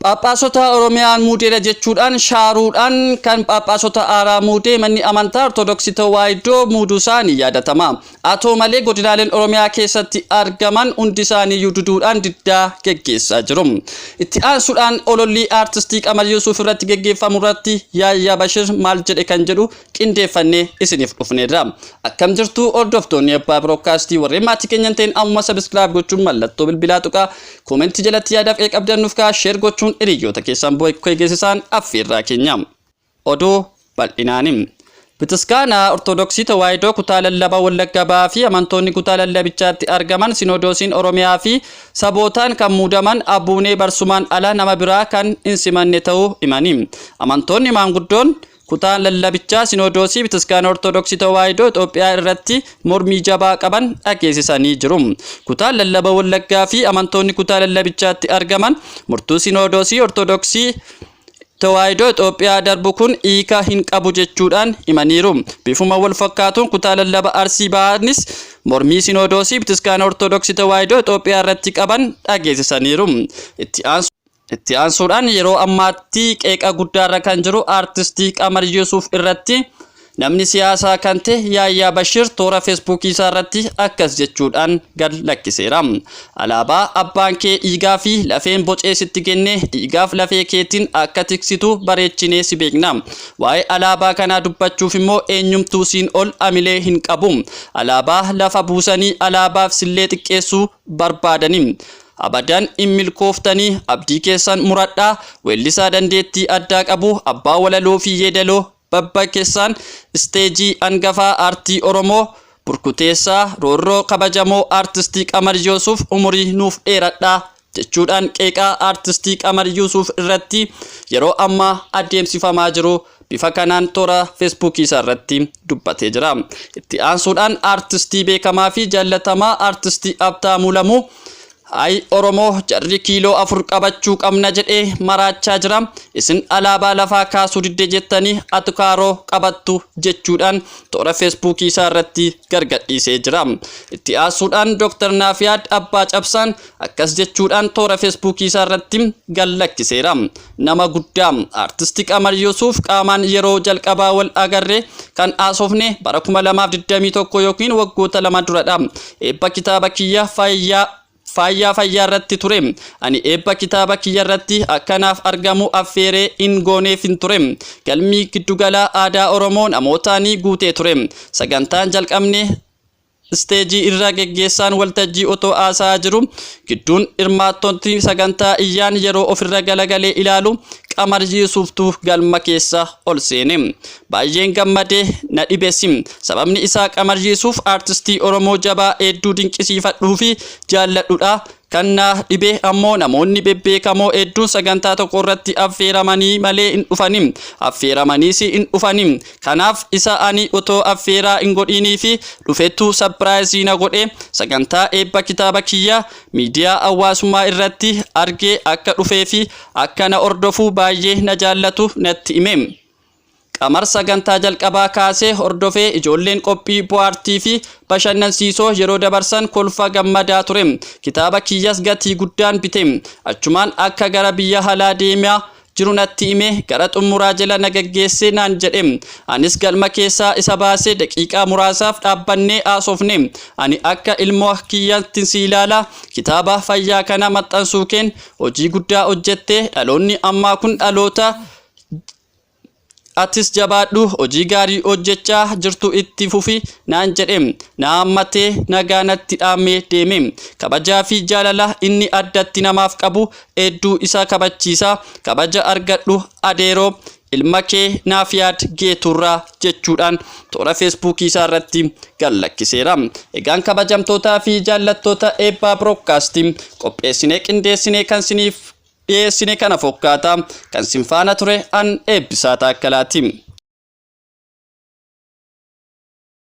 Phaaphaasota Oromiyaan muudeera jechuudhaan shaaruudhaan kan phaaphaasota haaraa muudee manni amantaa Ortodoksii Tawaahidoo muuduu isaanii yaadatama. Haa ta'u malee godinaaleen Oromiyaa keessatti argaman hundi isaanii duduudhaan diddaa geggeessaa jiru. Itti aansuudhaan ololli aartistii Qamar Yuusuf irratti geggeeffamu irratti Yaayyaa Bashir maal jedhe kan jedhu qindeeffannee isiniif dhufneerra. Akkam jirtu hordoftoonni Abbaa Broadcastii warreen maatii keenyan ta'in ammuma subscribe gochuun mallattoo bilbilaa tuqaa koomentii jalatti yaadaaf qabdannuuf kaa share gochuun hiriyoota keessan bu'aa geessisan affeerraa keenya. Oduu bal'inaan Bataskaana Ortodoksii Tawaahidoo kutaa lallabaa Wallagga Bahaa fi amantoonni kutaa lallabichaatti argaman Sinodoosiin Oromiyaa fi sabootaan kan muudaman Abbuunee Barsumaan ala nama biraa kan hin simanne ta'uu himani. Amantoonni maanguddoon kutaa lallabichaa Sinodoosii Bataskaana Ortodoksii Tawaahidoo Itoophiyaa irratti mormii jabaa qaban dhageessisanii jiru. Kutaa lallabaa Wallaggaa fi amantoonni kutaa lallabichaatti argaman murtuu Sinodoosii Ortodoksii Tawaahidoo Itoophiyaa darbu kun hiika hin qabu jechuudhaan himaniiru. Bifuma wal fakkaatuun kutaa lallabaa Arsii Bahaanis mormii Sinodoosii Bataskaana Ortodoksii Tawaahidoo Itoophiyaa irratti qaban dhageessisaniiru. Itti aansuudhaan yeroo ammaatti qeeqa guddaarra kan jiru aartistii Qamar Yuusuf irratti namni siyaasaa kan ta'e Yaayyaa Bashir toora feesbuukii isaa irratti akkas jechuudhaan gad lakkiseera. Alaabaa abbaan kee dhiigaa fi lafeen bocee sitti kenne dhiigaaf lafee keetiin akka tiksitu bareechinee si beekna. Waa'ee alaabaa kanaa dubbachuuf immoo eenyumtuu siin ol amilee hin qabu. Alaabaa lafa buusanii alaabaaf sillee xiqqeessuu barbaadanii. Abadan immilkooftanii abdii keessan muradhaa weellisaa dandeettii addaa qabu abbaa walaloo fi yeedaloo babbakeessaan isteejii hangafaa aartii Oromoo burkuteessaa roorroo kabajamoo aartistii Qamar Yuusuf umurii nuuf dheeradhaa jechuudhaan qeeqaa aartistii Qamar Yuusuf irratti yeroo ammaa adeemsifamaa jiru bifa kanaan toora feesbuukii isaa irratti dubbatee jira. Itti aansuudhaan aartistii beekamaa fi jaallatamaa aartistii Habtaamuu Lamuu Ay Oromoo jarri kiiloo 4 qabachuu qabna jedhee maraachaa jira. Isin alaabaa lafaa kaasuu didde jettanii atukaaroo qabattu jechuudhaan toora feesbuukii isaa irratti gargadhiisee jira. Itti aansuudhaan Dr. Naafiyaad Abbaa Cabsaan akkas jechuudhaan toora feesbuukii isaa irratti gallakkiseera. Nama guddaa aartistii Qamar Yuusuf qaamaan yeroo jalqabaa wal agarree kan haasofne bara 2021 yookiin waggoota 2 duradha. Eebba kitaaba kiyya Fayyaa irratti ture. Ani eebba kitaaba kiyya irratti akkanaaf argamu affeeree hin gooneef hin ture. Galmii giddugala aadaa Oromoo namootaanii guutee ture. Sagantaan jalqabne isteejii irra geggeessaan waltajjii otoo haasaa jiru gidduun hirmaattonni sagantaa iyyaan yeroo ofirra galagalee ilaalu Qamar Yuusuftu galma keessa ol seene. Baay'een gammadee na dhibesim. Sababni isaa Qamar Yuusuf aartistii Oromoo jabaa hedduu dinqisiifadhuu fi jaalladhudha. Kan na dhibe ammoo namoonni bebbeekamoo hedduun sagantaa tokko irratti affeeramanii malee hin dhufanim. Affeeramaniis hin dhufanim. Kanaaf isa ani otoo affeeraa hin godhinii fi dhufettuu sapiraayizii na godhe sagantaa eebba kitaaba kiyya miidiyaa hawaasummaa irratti argee akka dhufee fi akka na hordofuu baay'ee na jaallatu natti hime. Qamar sagantaa jalqabaa kaasee hordofee ijoolleen qophii bohaartii fi bashannansiisoo yeroo dabarsan kolfa gammadaa ture. Kitaaba kiyyas gatii guddaan bite. Achumaan akka gara biyya alaa deemaa jiru natti hime gara xumuraa jala na geggeessee naan jedhe. Anis galma keessaa isa baasee daqiiqaa muraasaaf dhaabbannee haasofne. Ani akka ilmoo kiyyaatti si ilaala. Kitaaba fayyaa kana maxxansuu keen hojii guddaa hojjette. Dhaloonni ammaa kun dhaloota Atis jabaadhu hojii gaarii hojjechaa jirtu itti fufi naan jedhe. Na hammatee nagaanatti dhaamee deeme. Kabajaa fi jaalala inni addatti namaaf qabu hedduu isa kabachiisa. Kabaja argadhu adeeroo ilma kee Naafiyaad Geeturraa jechuudhaan toora feesbuukii isaa irratti gallakkiseera. Egaan kabajamtootaa fi jaallattoota Eebbaa Broadcastii qopheessinee qindeessinee kan siniif dhiyeessine kana fakkaata kan sinfaana ture an Eebbisaa Taakkalaati.